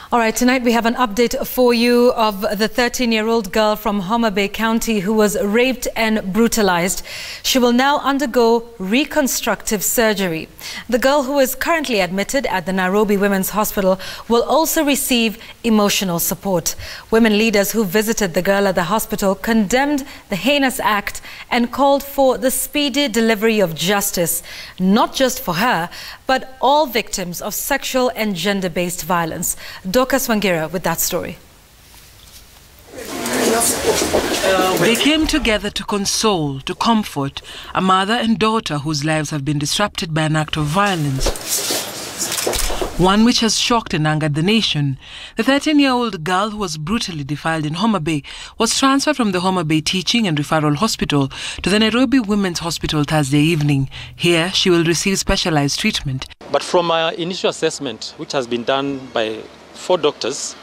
All right, tonight we have an update for you of the 13-year-old girl from Homa Bay County who was raped and brutalized. She will now undergo reconstructive surgery. The girl, who is currently admitted at the Nairobi Women's Hospital, will also receive emotional support. Women leaders who visited the girl at the hospital condemned the heinous act and called for the speedy delivery of justice, not just for her, but all victims of sexual and gender-based violence. Wangira with that story. They came together to console, to comfort a mother and daughter whose lives have been disrupted by an act of violence. One which has shocked and angered the nation. The 13-year-old girl who was brutally defiled in Homa Bay was transferred from the Homa Bay Teaching and Referral Hospital to the Nairobi Women's Hospital Thursday evening. Here, she will receive specialized treatment. But from our initial assessment, which has been done by 4 doctors,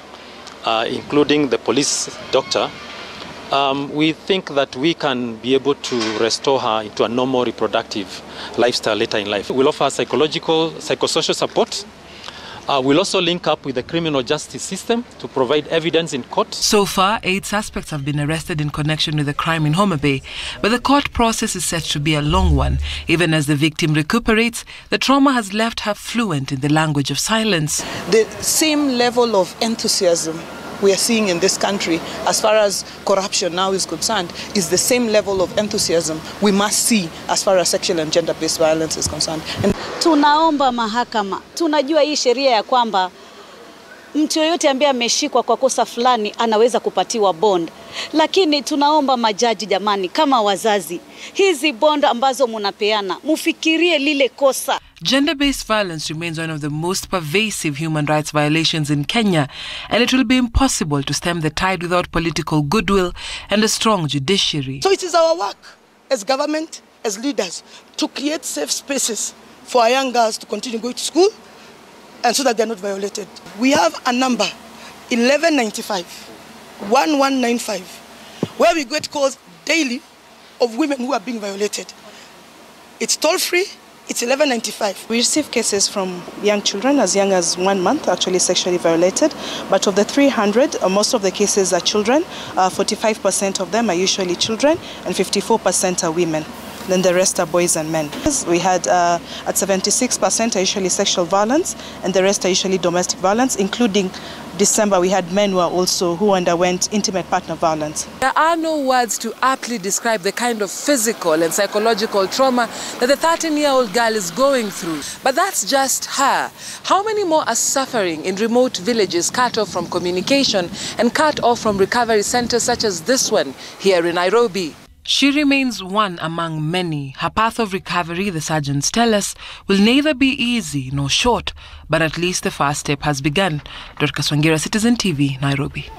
including the police doctor, we think that we can be able to restore her into a normal reproductive lifestyle later in life. We'll offer psychological, psychosocial support. We'll also link up with the criminal justice system to provide evidence in court. So far, 8 suspects have been arrested in connection with the crime in Homa Bay, but the court process is set to be a long one. Even as the victim recuperates, the trauma has left her fluent in the language of silence. The same level of enthusiasm we are seeing in this country as far as corruption now is concerned is the same level of enthusiasm we must see as far as sexual and gender-based violence is concerned. Tunaomba mahakama, tunajua hii sheria ya kwamba mtu yoyote ambaye ameshikwa kwa kosa fulani anaweza kupatiwa bond. Lakini tunaomba majaji jamani, kama wazazi, hizi bond ambazo munapeana, mufikirie lile kosa. Gender-based violence remains one of the most pervasive human rights violations in Kenya, and it will be impossible to stem the tide without political goodwill and a strong judiciary. So it is our work as government, as leaders, to create safe spaces for our young girls to continue going to school and so that they are not violated. We have a number, 1195, 1195, where we get calls daily of women who are being violated. It's toll-free. It's 1195. We receive cases from young children as young as 1 month actually sexually violated, but of the 300, most of the cases are children. 45% of them are usually children and 54% are women. Then the rest are boys and men. We had at 76% are usually sexual violence, and the rest are usually domestic violence, including December we had men who underwent intimate partner violence. There are no words to aptly describe the kind of physical and psychological trauma that the 13-year-old girl is going through. But that's just her. How many more are suffering in remote villages cut off from communication and cut off from recovery centers such as this one here in Nairobi? She remains one among many. Her path of recovery, the surgeons tell us, will neither be easy nor short, but at least the first step has begun. Wangira, Citizen TV, Nairobi.